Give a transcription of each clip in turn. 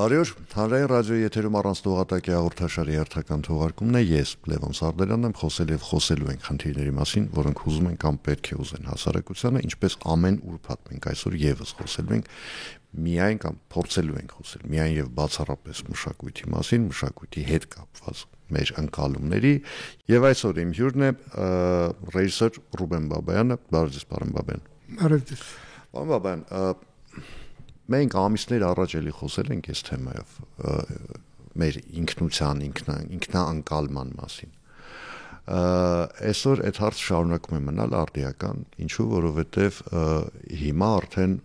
Բարի օր, հանրային ռադիոյի եթերում առանց տողատակի հաղորդաշարի հերթական թողարկումն է, ես Լևոն Սարդարյանն եմ, խոսել եւ խոսելու ենք խնդիրների մասին, որոնք ուզում են կամ պետք է ուզեն հասարակությանը, ինչպես ամեն ուրբաթ մենք այսօր եւս խոսելու ենք միայն կամ փորձելու ենք խոսել միայն եւ բացառապես մշակույթի մասին, մշակույթի հետ կապված մեր ընկալումների եւ այսօր իմ հյուրն է ռեժիսոր Ռուբեն Բաբայանը, բարև ձեզ, պարոն Բաբայան։ Բարև ձեզ։ Պարոն Բաբայան, մենք ամիսներ առաջ էլի խոսել ենք այս թեմայով մեր ինքնության, ինքնաանկալման մասին։ Այսօր այդ հարցը շարունակում է մնալ արդիական, ինչու, որովհետև հիմա արդեն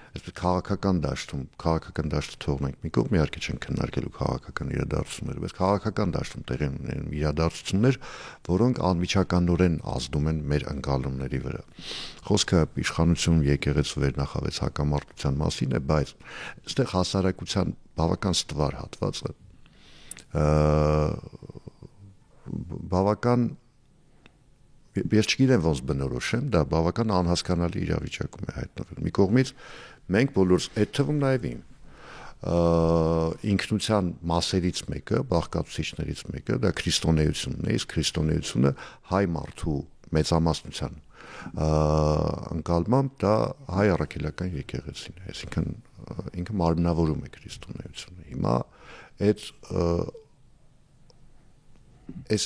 այսպես քաղաքական դաշտը թողնենք մի կողմ, իհարկե չենք քննարկելու քաղաքական իրադարձությունները, բայց քաղաքական դաշտում տեղի ունեն իրադարձություններ, որոնք անմիջականորեն ազդում են մեր ընկալումների վրա։ Խոսքը իշխանություն, եկեղեցու վերնախավեց հակամարտության մասին է, բայց այստեղ հասարակության բավական ստվար հատվածը բավական ես չգիտեմ ոնց բնորոշեմ, դա բավական անհասկանալի իրավիճակում է հայտնվել։ Մի կողմից մենք բոլորս այդ թվում նաև ինքնության մասերից մեկը, բաղկացուցիչներից մեկը, դա քրիստոնեությունն է, իսկ քրիստոնեությունը հայ մարդու մեծամասնության ընկալմամբ դա հայ առաքելական եկեղեցին է, այսինքն ինքը մարմնավորում է քրիստոնեությունը։ Հիմա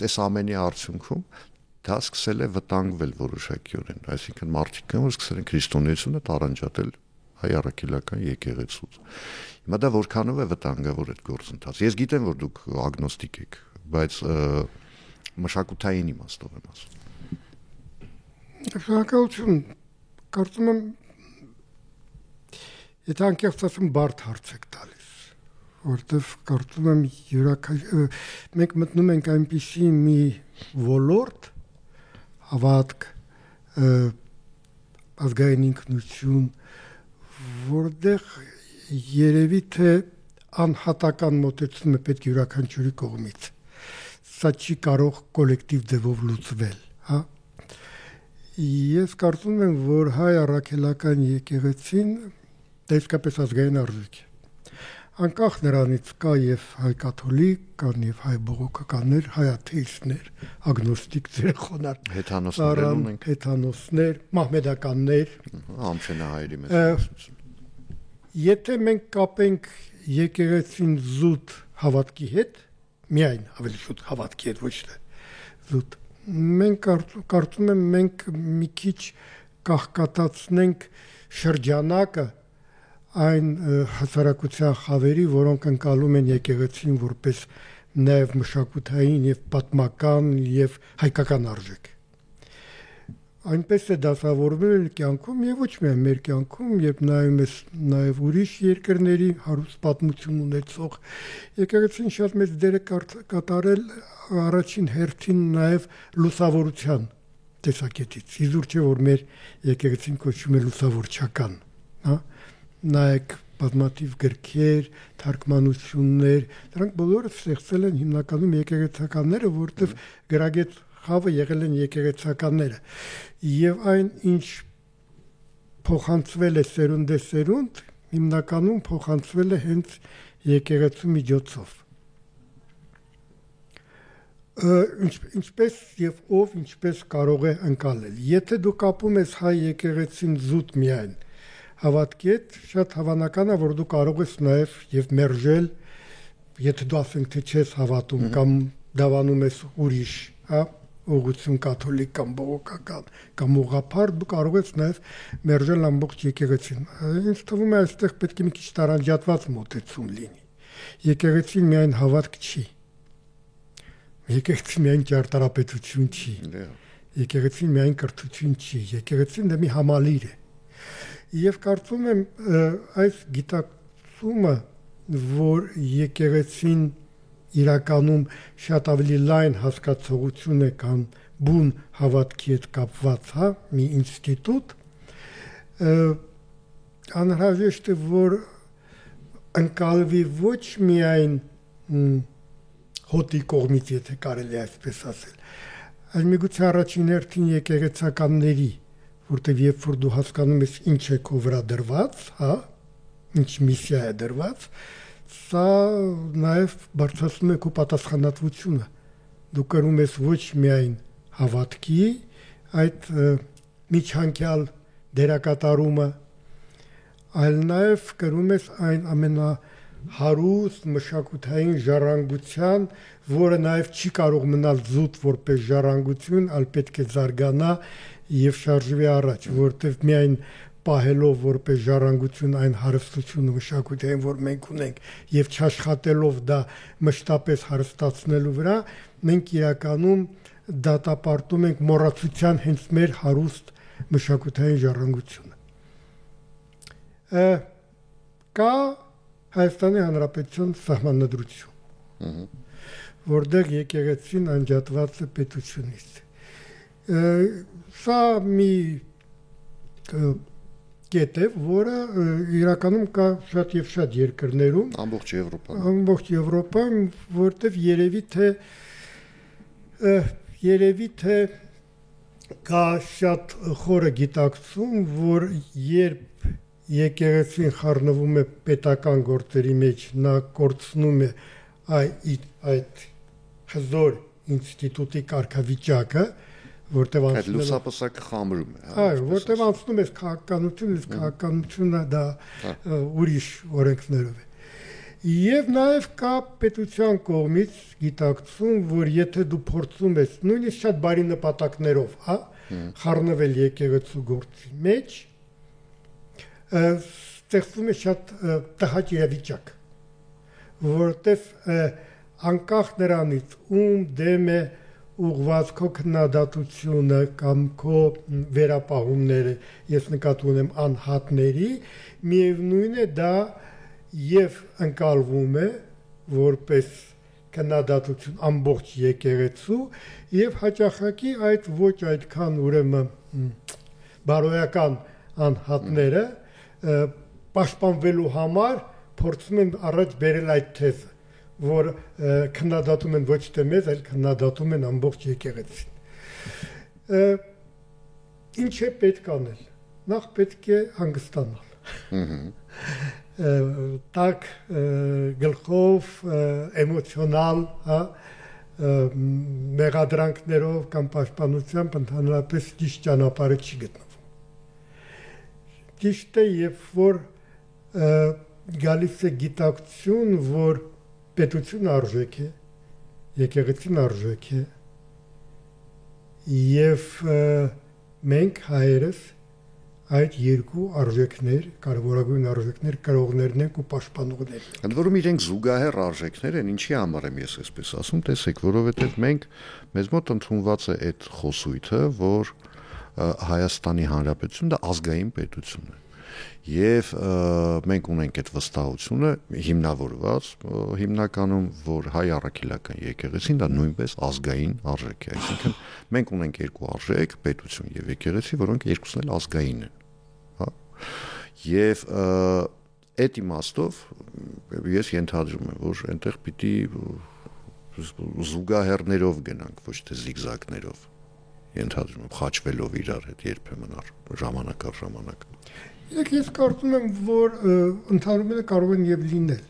այս ամենի արդյունքում դա սկսել է վտանգվել որոշակիորեն, այսինքն մարդիկ որ սկսել են քրիստոնեությունը տարանջատել հայ առաքելական եկեղեցուց։ Հիմա դա որքանով է վտանգավոր այդ գործընթացը։ Ես գիտեմ, որ դուք ագնոստիկ եք, բայց մշակութային իմաստով եմ ասում։ Շնորհակալություն։ Կարծում եմ, եթե անկեղծ ասեմ, բարդ հարց եք տալիս, որտեղ կարծում եմ մենք մտնում ենք այնպիսի մի ոլորտ, հավատք, ազգային ինքնություն, որտեղ երևի թե անհատական մոտեցումը պետք է յուրաքանչյուրի կողմից։ Սա չի կարող կոլեկտիվ ձևով լուծվել, հա։ Ես կարծում եմ, որ հայ առաքելական եկեղեցին իսկապես ազգային արժեք է։ Անկախ նրանից կա եւ հայ կաթոլիկ, կան եւ հայ բողոքականներ, հայ աթեիստներ, ագնոստիկ ձերխոնար, հեթանոսներ, մահմեդականներ, ամենահայերի մեծ։ Եթե մենք կապենք եկեղեցին զուտ հավատքի հետ, միայն ավելի շուտ հավատքի հետ, ոչ թե զուտ, մենք կարծում եմ մենք մի քիչ կահկատացնենք շրջանակը այն հասարակության խավերի, որոնք ընկալում են եկեղեցին որպես նաև մշակութային եւ պատմական եւ հայկական արժեք։ Այնպես է դասավորվել կյանքում եւ ոչ միայն մեր կյանքում, երբ նայում ես նաև ուրիշ երկրների հարուստ պատմություն ունեցող եկեղեցին շատ մեծ դեր է կատարել առաջին հերթին նաև լուսավորության տեսակետից։ Իզուր չէ, որ մեր եկեղեցին կոչվում է լուսավորչական, հա։ Նայեք բազմաթիվ գրքեր, թարգմանություններ, դրանք բոլորը ստեղծել են հիմնականում եկեղեցականները, որտեղ գրագետ խավը եղել են եկեղեցականները։ Եվ այն, ինչ փոխանցվել է սերունդեսերունդ, հիմնականում փոխանցվել է հենց եկեղեցու միջոցով։ Ինչպես եւ ով ինչպես կարող է ընկալել։ Եթե դու կապում ես հայ եկեղեցին զուտ միայն հավատքի հետ, շատ հավանական է, որ դու կարող ես նաև եւ մերժել, եթե դու ասենք թե չես հավատում կամ դավանում ես ուրիշ, հա, ուղղություն կաթոլիկ կամ բողոքական կամ ուղղափառ, դու կարող ես նաև մերժել ամբողջ եկեղեցին։ Ինձ թվում է այստեղ պետք է մի քիչ տարանջատված մոտեցում լինի։ Եկեղեցին միայն հավատք չի։ Եկեղեցին միայն ճարտարապետություն չի։ Եկեղեցին միայն կրթություն չի։ Եկեղեցին դա մի համալիր է։ Եվ կարծում եմ այս գիտակցումը, որ եկեղեցին իրականում շատ ավելի լայն հասկացողություն է կան բուն հավատքի հետ կապված, հա, մի ինստիտուտ, անհրաժեշտ է, որ ընկալվի ոչ միայն հոտի կողմից, եթե կարելի այսպես ասել, այլ միգուցե առաջին հերթին եկեղեցականների, որտեղ երբ որ դու հասկանում ես ինչ է քո վրա դրված, հա, ինչ միսիա է դրված, սա նաև բարձրացնում է քո պատասխանատվությունը։ Դու կրում ես ոչ միայն հավատքի այդ միջանկյալ դերակատարումը, այլ նաև կրում ես այն ամենահարուստ մշակութային ժառանգության, որը նաև չի կարող մնալ զուտ որպես ժառանգություն, այլ պետք է զարգանա եւ շարժվի առաջ, որտեղ միայն պահելով որպես ժառանգություն այն հարստությունը մշակութային, որ մենք ունենք, եւ չաշխատելով դա մշտապես հարստացնելու վրա, մենք իրականում դատապարտում ենք մոռացության հենց մեր հարուստ մշակութային ժառանգությունը։ Կա Հայաստանի Հանրապետության սահմանադրություն, որտեղ եկեղեցին անջատված է պետությունից։ Սա մի կետ է, որը իրականում կա շատ եւ շատ երկրներում, ամբողջ Եվրոպայում, որտեղ երևի թե կա շատ խորը գիտակցում, որ երբ եկեղեցին խառնվում է պետական գործերի մեջ, նա կորցնում է այդ հզոր ինստիտուտի կարգավիճակը, որտեղ այդ լուսապսակը խամրում է, այո, որտեղ անցնում է քաղաքականությունը դա ուրիշ օրենքներով է։ Եվ նաև կա պետության կողմից գիտակցում, որ եթե դու փորձում ես նույնիսկ շատ բարի նպատակներով, խառնվել եկեղեցու գործի մեջ, ստեղծվում է շատ տհաճ իրավիճակ, որտեղ անկախ նրանից ում դեմ է ուղղված քո քննադատությունը կամ քո վերապահումները, ես նկատի ունեմ անհատների, միևնույն է դա եւ ընկալվում է որպես քննադատություն ամբողջ եկեղեցու եւ հաճախակի այդ ոչ այդքան ուրեմն բարոյական անհատները պաշտպանվելու համար փորձում են առաջ բերել այդ թեզը, որ քննադատում են ոչ թե մեզ, այլ քննադատում են ամբողջ եկեղեցին։ Ինչ է պետք անել։ Նախ պետք է հանգստանալ։ Տակ գլխով էմոցիոնալ, մեղադրանքներով կամ պաշտպանությամբ ընդհանրապես ճիշտ ճանապարհը չի գտնվում։ Ճիշտ է, երբ որ գալիս է գիտակցություն, որ պետություն արժեք է, եկեղեցին արժեք է, եւ մենք հայերս այդ երկու արժեքներ, կարևորագույն արժեքներ կրողներն ենք ու պաշտպանողներն ենք։ Ընդ որում իրենք զուգահեռ արժեքներ են, ինչի համար եմ ես այսպես ասում, տեսեք, որովհետեւ մեզ մոտ ընդունված է այդ խոսույթը, որ Հայաստանի Հանրապետությունը դա ազգային պետություն է։ Եվ մենք ունենք այդ վստահությունը հիմնավորված հիմնականում, որ հայ առաքելական եկեղեցին դա նույնպես ազգային արժեք է, այսինքն մենք ունենք երկու արժեք, պետություն եւ եկեղեցի, որոնք երկուսն էլ ազգային են, հա։ Եվ այդ իմաստով ես ենթադրում եմ, որ այնտեղ պիտի զուգահեռներով գնանք, ոչ թե զիգզագներով, ենթադրում եմ, խաչվելով իրար հետ երբեմն ժամանակ առ ժամանակ։ Ես կարծում եմ, որ ընդհանրապես կարող են եւ լինել։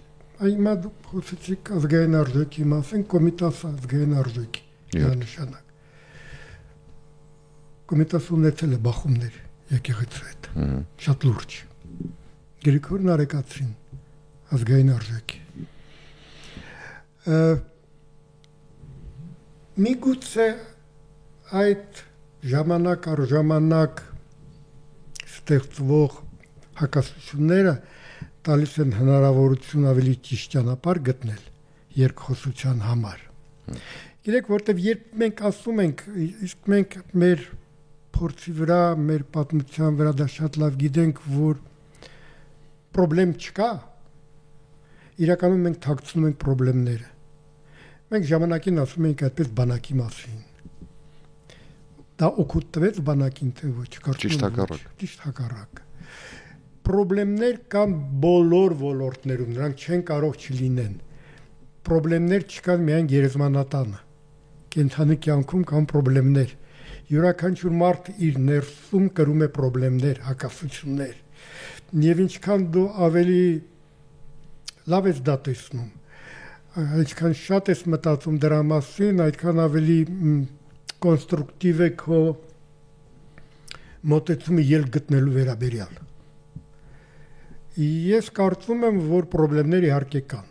Հիմա դուք խոսեցիք ազգային արժեքի մասին, կոմիտասը ազգային արժեքի նշանակ։ Կոմիտասը ունեցել է բախումներ եկեղեցու հետ, շատ լուրջ։ Գրիգոր Նարեկացին ազգային արժեք։ Միգուցե այդ ժամանակ առ ժամանակ ստեղծվող հակասությունները տալիս են հնարավորություն ավելի ճիշտ ճանապարհ գտնել երկխոսության համար։ Գիտեք, որտեվ երբ մենք ասում ենք, իսկ մենք մեր փորձի վրա, մեր պատմության վրա դա շատ լավ գիտենք, որ խնդրեմ չկա, իրականում մենք թաքցնում ենք խնդիրները։ Մենք ժամանակին ասում ենք այդպես բանակի մասին։ Դա օգուտ տվեց բանակին, թե ոչ, ճիշտ հակառակ։ Ճիշտ հակառակ։ Խնդիրներ կան բոլոր ոլորտներում, նրանք չեն կարող չլինեն։ Խնդիրներ չկան միայն գերեզմանատանը։ Կենթանի կյանքում կան խնդիրներ։ Յուրաքանչյուր մարդ իր ներսում կրում է խնդիրներ, հակասություններ։ Եվ ինչքան դու ավելի լավ ես դա տեսնում։ Այդքան շատ ես մտածում դրա մասին, այդքան ավելի կոնստրուկտիվ է քո մոտեցումը ելք գտնելու վերաբերյալ։ Ես կարծում եմ, որ խնդիրներ իհարկե կան։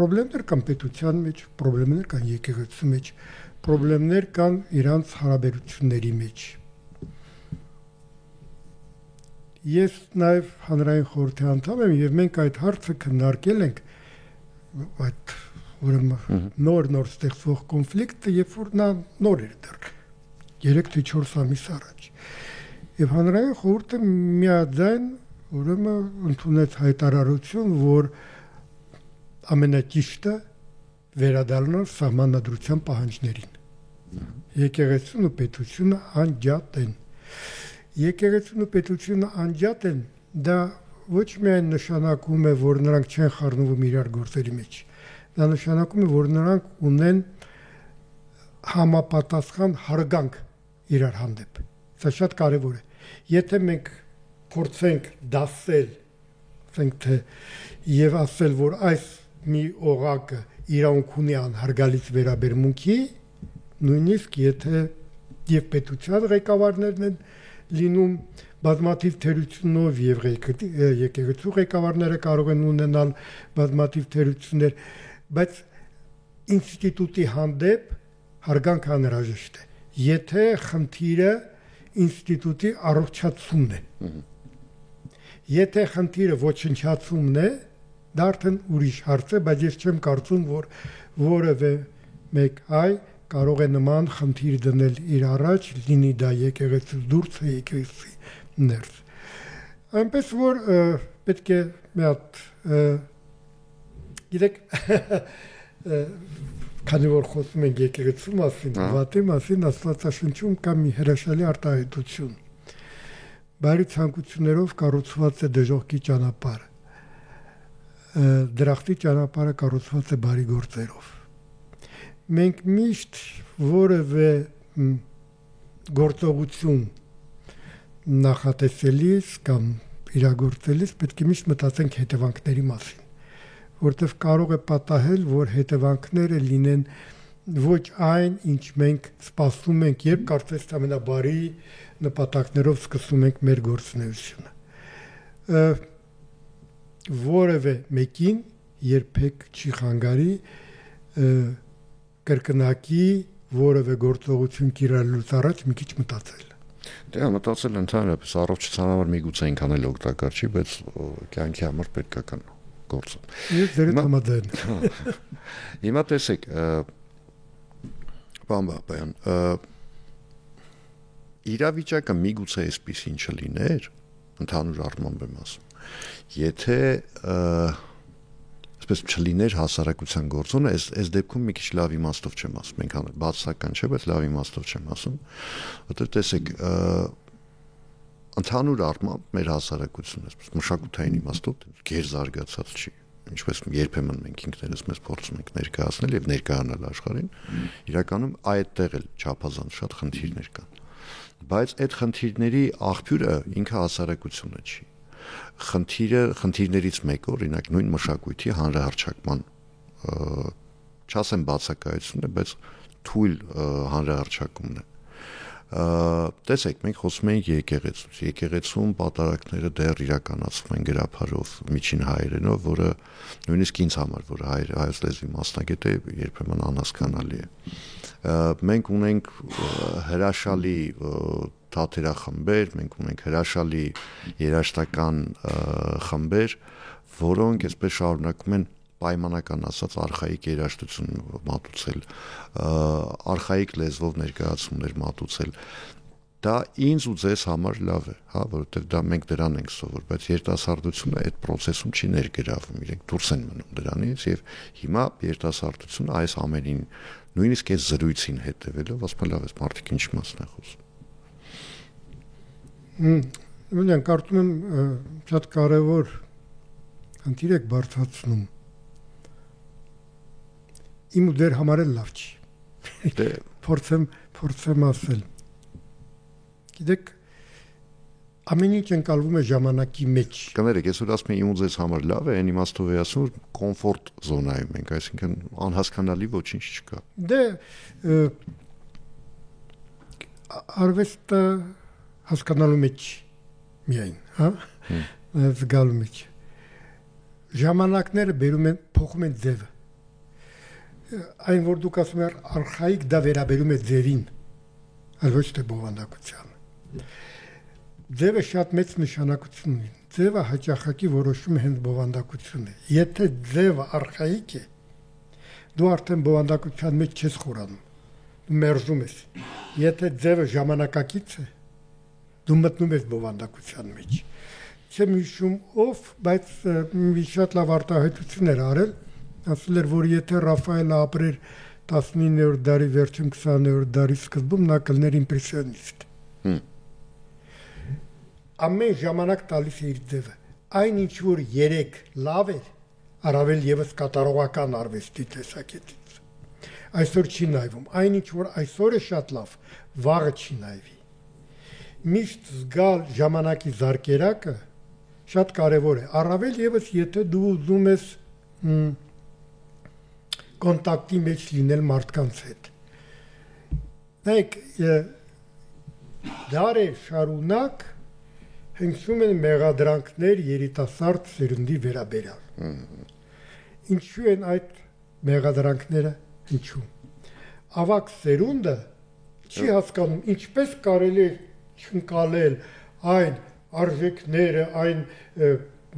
Խնդիրներ կան պետության մեջ, խնդիրներ կան եկեղեցու մեջ, խնդիրներ կան իրանց հարաբերությունների մեջ։ Ես նաև հանրային խորհրդի անդամ եմ եւ մենք այդ հարցը քննարկել ենք այդ ուրեմն նոր ստեղծվող կոնֆլիկտը, երբ որ նա նոր էր դեռ 3 թե 4 ամիս առաջ։ Եվ հանրային խորհուրդը միաձայն ուրեմն ընդունեց հայտարարություն, որ ամենաճիշտը վերադառնալ սահմանադրության պահանջներին։ Եկեղեցին ու պետությունը անջատ են։ Եկեղեցին ու պետությունը անջատ են, դա ոչ միայն նշանակում է, որ նրանք չեն խառնվում իրար գործերի մեջ, դա նշանակում է, որ նրանք ունեն համապատասխան հարգանք իրար հանդեպ։ Սա շատ կարևոր է։ Եթե մենք փորձենք դասել, ասենք թե եւ ասել, որ այս մի օղակը իրավունք ունի անհարգալից վերաբերմունքի, նույնիսկ եթե եւ պետության ղեկավարներն են լինում բազմաթիվ թերությունով եւ եկեղեցու ղեկավարները կարող են ունենալ բազմաթիվ թերություններ, բայց ինստիտուտի հանդեպ հարգանք անհրաժեշտ է, եթե խնդիրը ինստիտուտի առողջացումն է։ Եթե խնդիրը ոչնչացումն է, դա արդեն ուրիշ հարց է, բայց ես չեմ կարծում, որ որևէ մեկ այ կարող է նման խնդիր դնել իր առաջ, լինի դա եկեղեցուց դուրս, եկեղեցի ներս։ Այնպես որ պետք է մի հատ գիտեք քանի որ խոսում ենք եկեղեցու մասին, վատի մասին, Աստվածաշնչում կա մի հրաշալի արտահայտություն։ Բարի ցանկություններով կառուցված է դժոխքի ճանապարհը։ Դրախտի ճանապարհը կառուցված է բարի գործերով։ Մենք միշտ որևէ գործողություն նախատեսելիս կամ իրագործելիս պետք է միշտ մտածենք հետևանքների մասին, որտեղ կարող է պատահել, որ հետևանքները լինեն ոչ այն, ինչ մենք սպասում ենք, երբ կարծես թե ամենաբարի նպատակներով սկսում ենք մեր գործունեությունը։ Որևէ մեկին երբեք չի խանգարի կրկնակի որևէ գործողություն կիրառելուց առաջ մի քիչ մտածել։ Դե մտածել ընդհանրապես առողջության համար միգուցե այնքան էլ օգտակար չի, բայց կյանքի համար պետքական գործ է։ Ես դեռ համաձայն։ Հիմա տեսեք, պարոն Բաբայան, իրավիճակը միգուցե այսպեսին չլիներ, ընդհանուր առմամբ եմ ասում, եթե այսպես չլիներ հասարակության գործոնը, այս դեպքում մի քիչ լավ իմաստով չեմ ասում, մենք բացասական չէ, բայց լավ իմաստով չեմ ասում, որտեղ տեսեք, ընդհանուր առմամբ մեր հասարակությունը, այսպես մշակութային իմաստով գերզարգացած չի, ինչպես երբեմն մենք ինքներս մեզ փորձում ենք ներկայացնել եւ ներկայանալ աշխարհին, իրականում այդտեղ էլ չափազանց շատ խնդիրներ կան։ Բայց այդ խնդիրների աղբյուրը ինքը հասարակությունը չի։ Խնդիրներից մեկը, օրինակ, նույն մշակույթի հանրահռչակման, չասեմ բացակայությունն է, բայց թույլ հանրահռչակումն է։ Տեսեք, մենք խոսում ենք եկեղեցուց։ Եկեղեցում պատարակները դեռ իրականացվում են գրաբարով, միջին հայերենով, որը նույնիսկ ինձ համար, որ հայոց լեզվի մասնագետ է, երբեմն անհասկանալի է։ Մենք ունենք հրաշալի թատերախմբեր, մենք ունենք հրաշալի երաժշտական խմբեր, որոնք այսպես շարունակում են պայմանական ասած արխայիկ երաժշտություն մատուցել, արխայիկ լեզվով ներկայացումներ մատուցել։ Դա ինձ ու ձեզ համար լավ է, հա, որովհետև դա մենք դրան ենք սովոր, բայց երիտասարդությունը այդ process-ում չի ներգրավում, իրենք դուրս են մնում դրանից եւ հիմա երիտասարդությունը այս ամենին, նույնիսկ այս զրույցին հետևելով, ասում լավ է, մարդիկ ինչ մասն է խոսում։ Ուրեմն կարծում եմ շատ կարևոր խնդիր եք բարձրացնում։ Իմ ու դեր համար էլ լավ չի։ Դե փորձեմ ասել։ Գիտեք, ամեն ինչ ընկալվում է ժամանակի մեջ։ Կներեք, ես որ ասում եմ իմ ու ձեզ համար լավ է, այն իմաստով է ասում, որ կոմֆորտ զոնայում ենք, այսինքն անհասկանալի ոչինչ չկա։ Դե արվեստը հասկանալու մեջ միայն, հա, զգալու մեջ։ Ժամանակները բերում են, փոխում են ձևը։ Այն որ դուք ասում եք արխայիկ, դա վերաբերում է ձևին, այլ ոչ թե բովանդակությանը։ Ձևը շատ մեծ նշանակություն ունի։ Ձևը հաճախակի որոշում է հենց բովանդակությունն է։ Եթե ձևը արխայիկ է, դու արդեն բովանդակության մեջ չես խորանում, դու մերժում ես։ Եթե ձևը ժամանակակից է, դու մտնում ես բովանդակության մեջ։ Չեմ հիշում ով, բայց մի շատ լավ արտահայտություն էր արել, ասել էր, որ եթե Ռաֆայելը ապրեր 19-րդ դարի վերջում 20-րդ դարի սկզբում, նա կլներ իմպրեսիոնիստ։ Ամեն ժամանակ տալիս է իր ձևը։ Այն ինչ որ երեք լավ էր, առավել եւս կատարողական արվեստի տեսակետից։ Այսօր չի նայվում։ Այն ինչ որ այսօր է շատ լավ, վաղը չի նայվի։ Միշտ զգալ ժամանակի զարկերակը շատ կարևոր է։ Առավել եւս եթե դու ուզում ես կոնտակտի մեջ լինել մարդկանց հետ։ Նայեք, դարեր շարունակ հնչում են մեղադրանքներ երիտասարդ սերունդի վերաբերյալ։ Ինչու են այդ մեղադրանքները հնչում։ Ավակ սերունդը չի հասկանում ինչպես կարելի է չընկալել այն արժեքները, այն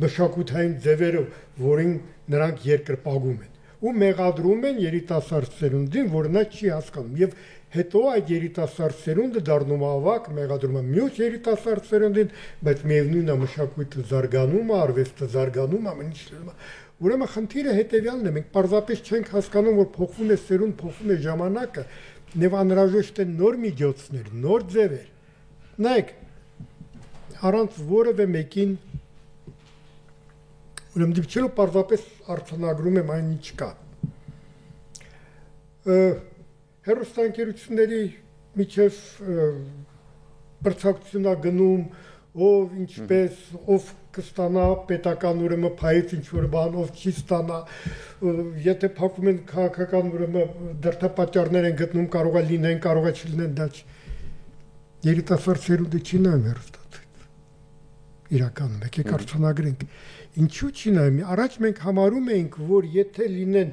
մշակութային ձևերը, որին նրանք երկրպագում են։ Ու մեղադրում են երիտասարդ սերունդին, որ նա չի հասկանում։ Եվ հետո այդ երիտասարդ սերունդը դառնում է ավակ, մեղադրում է մյուս երիտասարդ սերունդին, բայց միևնույնն է մշակույթը զարգանում է, արվեստը զարգանում է, ամեն ինչ լինում է։ Ուրեմն խնդիրը հետևյալն է, մենք պարզապես չենք հասկանում, որ փոխվում է սերունդ, փոխվում է ժամանակը, եւ անհրաժեշտ են նոր միջոցներ, նոր ձևեր։ Նայեք, առանց որևէ մեկին ուրեմն դիպչելով պարզապես արձանագրում եմ այն ինչ կա։ Հեռուստաընկերությունների միջև բրցակցություն է գնում, ով ինչպես, ով կստանա պետական ուրեմն փայից ինչ-որ բան, ով չի ստանա, եթե փակում են քաղաքական ուրեմն դրդապատճառներ են գտնում, կարող է լինեն, կարող է չլինեն, դա երիտասարդ սերունդը չի նայում հեռուստացույց։ Իրականում, եկեք արձանագրենք։ Ինչու չի նայում։ Առաջ մենք համարում էինք, որ եթե լինեն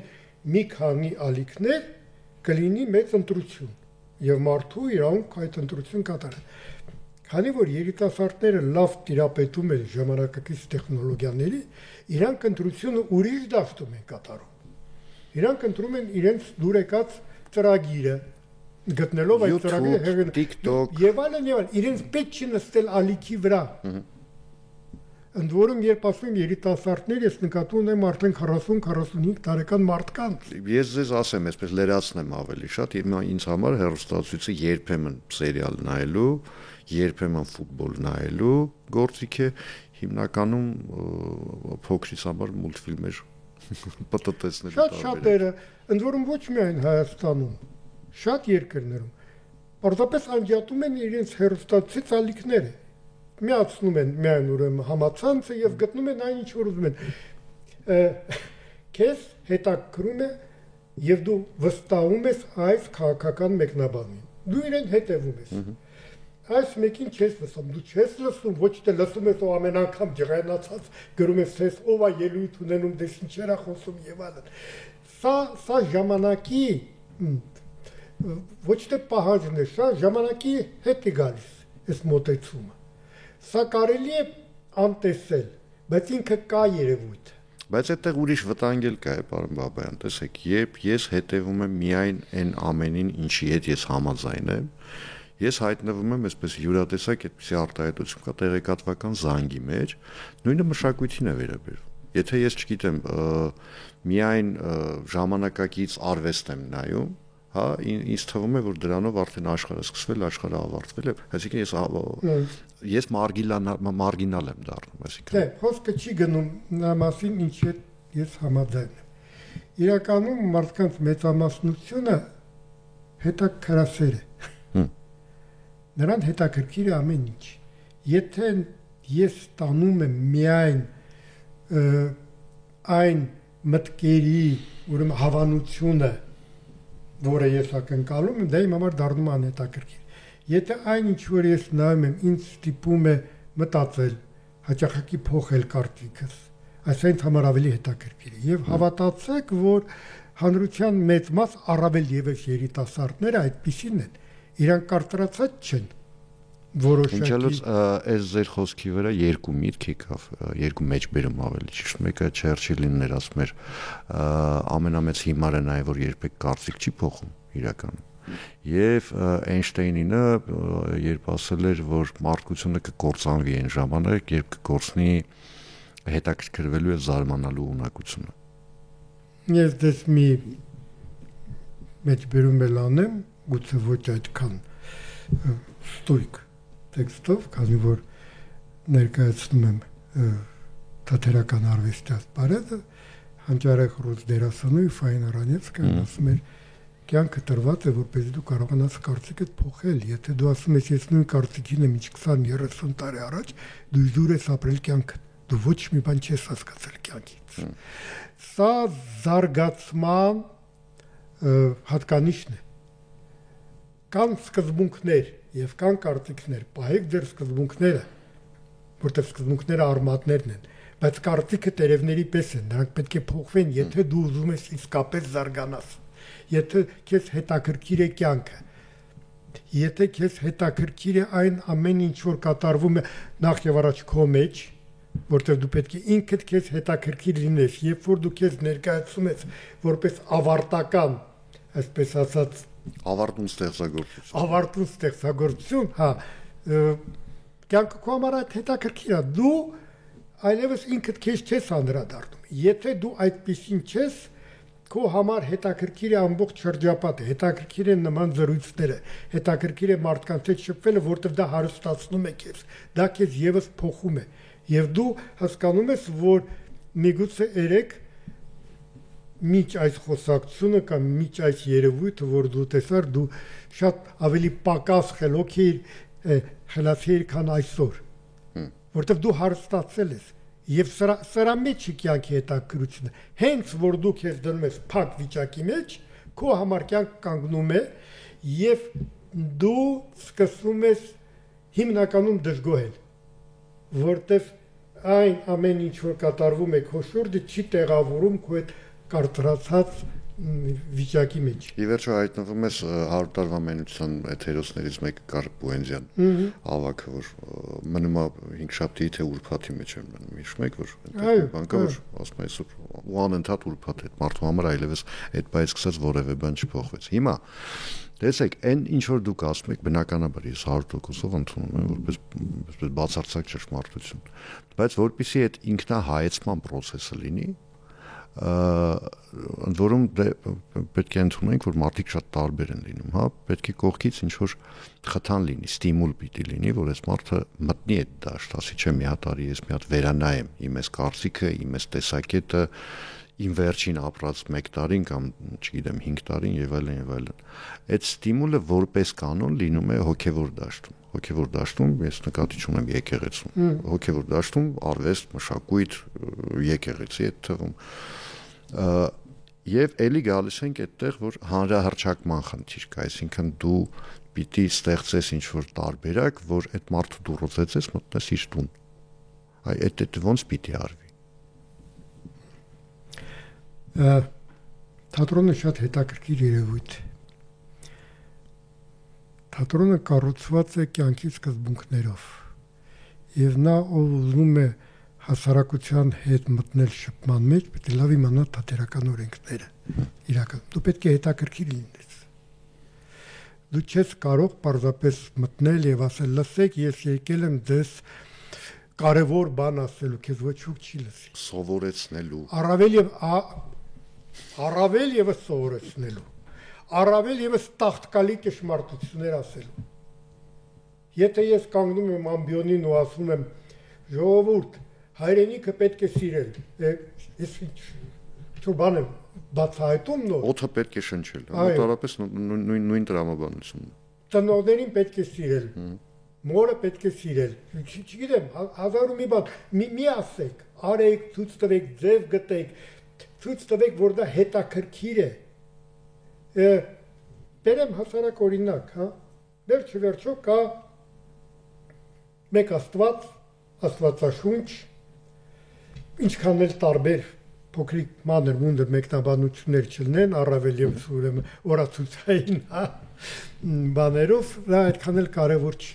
մի քանի ալիքներ, կլինի մեծ ընտրություն եւ մարդու իրավունք այդ ընտրություն կատարել։ Քանի որ երիտասարդները լավ տիրապետում են ժամանակակից տեխնոլոգիաների, իրանք ընտրությունը ուրիշ դաշտում են կատարում։ Իրանք ընտրում են իրենց դուր եկած ծրագիրը, գտնելով այդ ծրագիրը TikTok եւ այլն, իրենց պետք չի նստել ալիքի վրա։ Ընդ որում երբ ասում եմ երիտասարդներ, ես նկատում ունեմ արդեն 40-45 տարեկան մարդկանց։ Ես ձեզ ասեմ, այսպես լրացնեմ ավելի շատ, ինձ համար հեռուստացույցը երբեմն սերիալ նայելու, երբեմն ֆուտբոլ նայելու գործիք է, հիմնականում փոքրից համար մուլտֆիլմեր պատտեցնելու։ Շատ շատերը, ընդ որում ոչ միայն Հայաստանում, շատ երկրներում, պարզապես անջատում են իրենց հեռուստացույց ալիքները։ Միացնում են միայն ուրեմն համացանցը եւ գտնում են այն ինչ որ ուզում են։ Քեզ հետաքրում է եւ դու վստահում ես այս քաղաքական մեկնաբանին։ Դու իրեն հետևում ես։ Այս մեկին չես լսում, դու չես լսում, ոչ թե լսում ես ու ամեն անգամ ջղայնացած գրում ես ես ով է ելույթ ունենում, դες ինչեր է խոսում եւ այլն։ Սա ժամանակի ոչ թե պահանջն է, սա ժամանակի հետ է գալիս այս մոտեցումը։ Սա կարելի է անտեսել, բայց ինքը կա երևույթ։ Բայց այդտեղ ուրիշ վտանգ էլ կա, պարոն Բաբայան, տեսեք, երբ ես հետևում եմ միայն այն ամենին, ինչի հետ ես համաձայն եմ, ես հայտնվում եմ այսպես յուրատեսակ այդպիսի արտահայտություն կա տեղեկատվական զանգի մեջ, նույնը մշակույթին է վերաբերվում։ Եթե ես չգիտեմ, միայն ժամանակակից արվեստ եմ նայում, հա, ինձ թվում է, որ դրանով արդեն աշխարհը սկսվել, աշխարհը ավարտվել է, այսինքն ես մարգինալ եմ դառնում, այսինքն։ Դե, խոսքը չի գնում նա մասին, ինչ հետ ես համաձայն եմ։ Իրականում մարդկանց մեծամասնությունը հետաքրքրասեր է։ Նրան հետաքրքիր է ամեն ինչ։ Եթե ես ստանում եմ միայն այն մտքերի ուրեմն հավանությունը, որը ես ակնկալում եմ, դա իմ համար դառնում է անհետաքրքիր։ Եթե այն ինչ որ ես նայում եմ, ինձ ստիպում է մտածել, հաճախակի փոխել կարծիքս, այս ինձ համար ավելի հետաքրքիր է։ Եվ հավատացեք, որ հանրության մեծ մաս առավել եւս երիտասարդները այդպիսին են, իրանք կարծրացած չեն որոշակի։ Ինչալուց այս ձեր խոսքի վրա երկու միտք եկավ, երկու մեջբերում ավելի ճիշտ, մեկը Չերչիլին էր ասում էր, ամենամեծ հիմարը նա է, որ երբեք կարծիք չի փոխում իրականում։ Եվ Էյնշտեյնինը երբ ասել էր, որ մարդկությունը կկործանվի այն ժամանակ, երբ կկործնի հետաքրքրվելու եւ զարմանալու ունակությունը։ Ես դες մի մեջբերում էլ անեմ, գուցե ոչ այդքան ստույգ տեքստով, քանի որ ներկայացնում եմ թատերական արվեստի ասպարեզը, հանճարեղ ռուս դերասանուհի Ֆայնա Ռանևսկան ասում էր, կյանքը տրված է, որպես դու կարողանաս կարծիքդ փոխել, եթե դու ասում ես, ես նույն կարծիքին եմ, ինչ 20-30 տարի առաջ, դու դուր ես ապրել կյանքը, դու ոչ մի բան չես հասկացել կյանքից։ Սա զարգացման հատկանիշն է։ Կան սկզբունքներ եւ կան կարծիքներ, պահեք ձեր սկզբունքները, որտեղ սկզբունքները արմատներն են, բայց կարծիքը տերևների պես են, նրանք պետք է փոխվեն, եթե դու ուզում ես իսկապես զարգանաս, եթե քեզ հետաքրքիր է կյանքը, եթե քեզ հետաքրքիր է այն ամեն ինչ որ կատարվում է նախ եւ առաջ քո մեջ, որտեղ դու պետք է ինքդ քեզ հետաքրքիր լինես, երբ որ դու քեզ ներկայացում ես որպես ավարտական, այսպես ասած, ավարտուն ստեղծագործություն, հա, կյանքը քո համար այդ հետաքրքիր է, դու այլևս ինքդ քեզ չես անդրադառնում։ Եթե դու այդպեսին չես, քո համար հետաքրքիր է ամբողջ շրջապատը, հետաքրքիր են նման զրույցները, հետաքրքիր է մարդկանց հետ շփվելը, որտեղ դա հարստացնում է քեզ, դա քեզ եւս փոխում է, եւ դու հասկանում ես, որ միգուցե երեք միջ այս խոսակցությունը կամ միջ այս երևույթը, որ դու տեսար, դու շատ ավելի պակաս խելացի քան այսօր, որտեղ դու հարստացել ես եւ սրա մեջ է կյանքի հետաքրությունը։ Հենց որ դու քեզ դնում ես փակ վիճակի մեջ, քո համար կյանք կանգնում է եւ դու սկսում ես հիմնականում դժգոհել, որտեղ այն ամեն ինչ որ կատարվում է քո շուրջը չի տեղավորում քո այդ կարծրացած վիճակի մեջ։ Ի վերջո հայտնվում ես 100 տարվա մենության էթերոսներից մեկը կար Բուենզյան, ավագը, որ մնում է 5 շաբթի թե ուրբաթի մեջ է մնում, հիշում եք, որ այնտեղ բանկա որ ասում է այսօր ու անընդհատ ուրբաթ է, մարդու համար այլևս այդ բայից սկսած որևէ բան չփոխվեց։ Հիմա տեսեք, այն ինչ որ դուք ասում եք, բնականաբար ես 100%-ով ընդունում եմ, որպես բացարձակ ճշմարտություն, բայց որpիսի այդ ինքնահայեցման process-ը լինի, ընդ որում պետք է ընդունենք, որ մարդիկ շատ տարբեր են լինում, հա, պետք է կողքից ինչ որ խթան լինի, ստիմուլ պիտի լինի, որ այս մարդը մտնի այդ դաշտ, ասի չէ մի հատ արի, ես մի հատ վերանայեմ իմ այս կարծիքը, իմ այս տեսակետը, իմ վերջին ապրած 1 տարին կամ չգիտեմ 5 տարին եւ այլն։ Այդ ստիմուլը որպես կանոն լինում է հոգեվոր դաշտում։ Հոգեվոր դաշտում ես նկատի չունեմ եկեղեցում։ Հոգեվոր դաշտում արվեստ, մշակույթ, եկեղեցի այդ թվում։ Եվ էլի գալիս ենք այդտեղ, որ հանրահռչակման խնդիր կա, այսինքն դու պիտի ստեղծես ինչ-որ տարբերակ, որ այդ մարդու դուրսեցես մտնես իր տուն։ Այդ ոնց պիտի արվի։ Թատրոնը շատ հետաքրքիր երևույթ է։ Թատրոնը կառուցված է կյանքի սկզբունքներով։ Եվ նա ով ուզում է հասարակության հետ մտնել շփման մեջ, պետք է լավ իմանա թատերական օրենքները։ Իրական դու պետք է հետաքրքիր լինես։ Դու չես կարող պարզապես մտնել եւ ասել, լսեք, ես եկել եմ դες կարևոր բան ասելու, քեզ ոչ ոք չի լսի։ Սովորեցնելու։ Առավել եւս սովորեցնելու։ Առավել եւս տաղտկալի ճշմարտություններ ասելու։ Եթե ես կանգնում եմ ամբիոնին ու ասում եմ, ժողովուրդ, հայրենիքը պետք է սիրել, ես ինչ-որ բան եմ բացահայտում նոր։ Օդը պետք է շնչել, մոտավորապես նույն տրամաբանությունն։ Ծնողներին պետք է սիրել։ մորը պետք է սիրել։ Չգիտեմ, հազար ու մի բան, մի ասեք, արեք, ցույց տվեք, ձև գտեք, ցույց տվեք, որ դա հետաքրքիր է։ Բերեմ հասարակ օրինակ, հա։ Վերջը կա մեկ Աստված, Աստվածաշունչ, ինչքան էլ տարբեր փոքրիկ մանր մունդր մեկնաբանություններ չլինեն, առավել եւս ուրեմն օրացուցային, հա, բաներով, դա այդքան էլ կարևոր չի։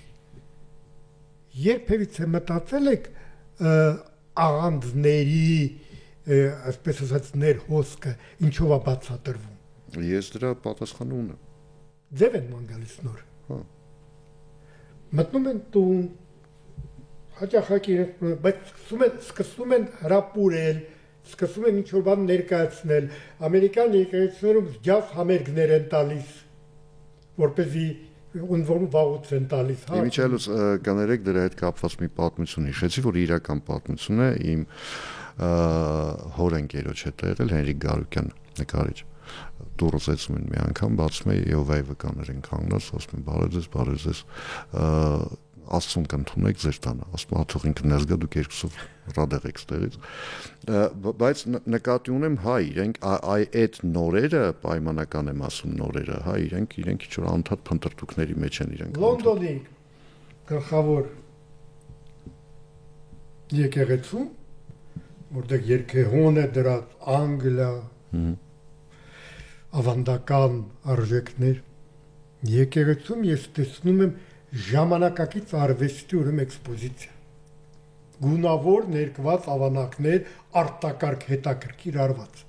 Երբևիցե մտածել եք աղանդների, այսպես ասած, ներհոսքը ինչով է բացատրվում։ Ես դրա պատասխանը ունեմ։ Ձև են ման գալիս նոր։ Հա։ Մտնում են տուն, հաճախակի, բայց սկսում են հրապուրել, սկսում են ինչ-որ բան ներկայացնել, ամերիկյան եկեղեցիներում ջազ համերգներ են տալիս, որպեսզի ունվորում վաղուց են տալիս, հա։ Իմիջիայլոց կներեք դրա հետ կապված մի պատմություն հիշեցի, որ իրական պատմություն է, իմ հոր ընկերոջ հետ եղել Հենրիկ Գարուկյան, նկարիչ։ Դուրս էցում են մի անգամ, բացում է Եհովայի վկաներ են կանգնած, ասում են բարև ձեզ, Աստծուն կընդունեք ձեր տանը, ասում աթող ինքը ներս գա դուք երկուսով ռադեղ եք ստեղից, բայց նկատի ունեմ, հա, իրենք այդ նորերը, պայմանական եմ ասում նորերը, հա, իրենք ինչ-որ անդադ փնտրտուքների մեջ են իրենք։ Լոնդոնի գլխավոր եկեղեցում, որտեղ երկեհոն է դրած Անգլիա, ավանդական արժեքներ, եկեղեցում ես տեսնում եմ ժամանակակից արվեստի ուրեմն էքսպոզիցիա, գունավոր ներկված ավանակներ, արտակարգ հետաքրքիր արված,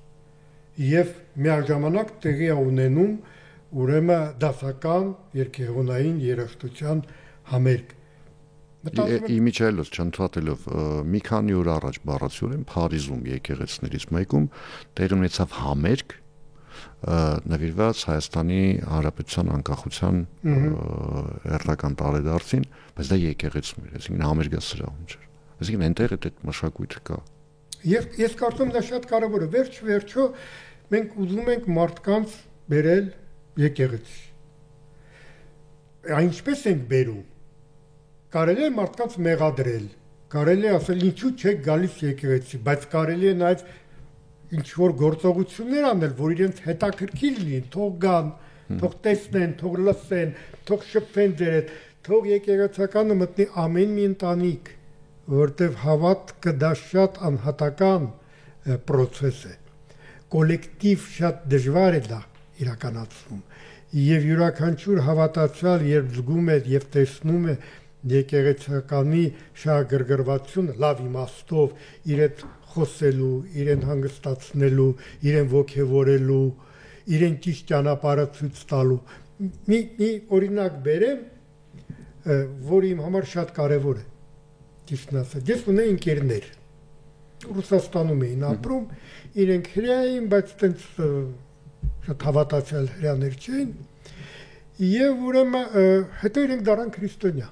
եւ միաժամանակ տեղի է ունենում ուրեմն դասական երկեհոնային երաժշտության համերգ։ Իմիջիայլոց չընդհատելով մի քանի օր առաջ բառացիորեն Փարիզում եկեղեցիներից մեկում տեղ ունեցավ համերգ նվիրված Հայաստանի Հանրապետության անկախության հերթական տարեդարձին, բայց դա եկեղեցում էր, այսինքն համերգասրահում չէր։ Այսինքն այնտեղ այդ մշակույթը կա։ Ես կարծում եմ դա շատ կարևոր է։ Վերջո մենք ուզում ենք մարդկանց բերել եկեղեցի։ Ինչպես ենք բերում։ Կարելի է մարդկանց մեղադրել, կարելի է ասել ինչու չեք գալիս եկեղեցի, բայց կարելի է նաև ինչ որ գործողություններ անել, որ իրենց հետաքրքիր լինեն, թող գան, թող տեսնեն, թող լսեն, թող շփվեն ձեր հետ, թող եկեղեցականը մտնի ամեն մի ընտանիք, որտեղ հավատքը դա շատ անհատական process է։ Կոլեկտիվ շատ դժվար է դա իրականացվում, եւ յուրաքանչյուր հավատացյալ երբ զգում է եւ տեսնում է եկեղեցականի շահագրգռվածությունը լավ իմաստով իր հետ խոսելու, իրեն հանգստացնելու, իրեն ոգևորելու, իրեն ճիշտ ճանապարհը ցույց տալու։ Մի օրինակ բերեմ, որ իմ համար շատ կարևոր է։ Ճիշտն ասած, ես ունեի ընկերներ։ Ռուսաստանում էին ապրում, իրենք հրեա էին, բայց այտենց շատ հավատացյալ հրեաներ չէին։ Եվ ուրեմն հետո իրենք դառան քրիստոնյա։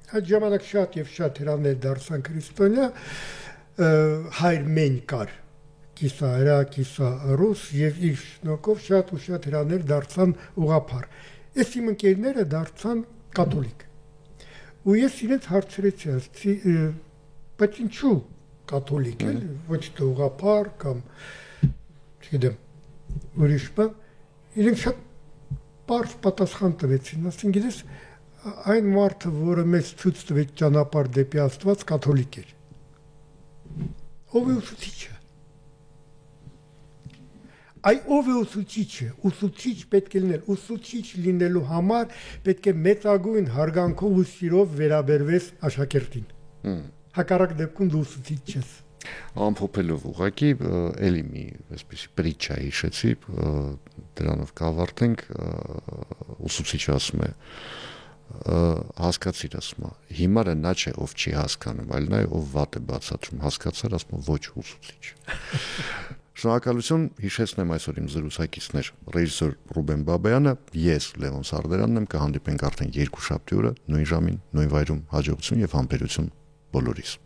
Այդ ժամանակ շատ եւ շատ հրեաներ դարձան քրիստոնյա, հայր մեն կար, կիսա հրեա, կիսա ռուս, եւ իր շնորհքով շատ ու շատ հրեաներ դարձան ուղղափառ։ Այս իմ ընկերները դարձան կաթոլիկ։ Ու ես իրենց հարցրեցի, ասացի, բայց ինչու կաթոլիկ են, ոչ թե ուղղափառ կամ չգիտեմ, ուրիշ բան, իրենք շատ պարզ պատասխան տվեցին, ասին, գիտես, այն մարդը, որը մեզ ցույց տվեց ճանապարհ դեպի Աստված, կաթոլիկ էր։ Ով է ուսուցիչը։ Ով է ուսուցիչը։ Ուսուցիչ պետք է լինել, ուսուցիչ լինելու համար պետք է մեծագույն հարգանքով ու սիրով վերաբերվես աշակերտին։ Հակառակ դեպքում դու ուսուցիչ ես։ Ամփոփելով ուղղակի էլի մի այսպեսի պրիչա հիշեցի, դրանով կավարտենք, ուսուցիչը ասում է հասկացիր, ասում է, հիմարը նա չէ, ով չի հասկանում, այլ նա է, ով վատ է բացատրում, հասկացար, ասում է, ոչ ուսուցիչ։ Շնորհակալություն, հիշեցնեմ այսօր իմ զրուցակիցներ ռեժիսոր Ռուբեն Բաբայանը, ես Լևոն Սարդարանն եմ, կհանդիպենք արդեն երկուշաբթի օրը նույն ժամին, նույն վայրում, հաջողություն եւ համբերություն բոլորիս։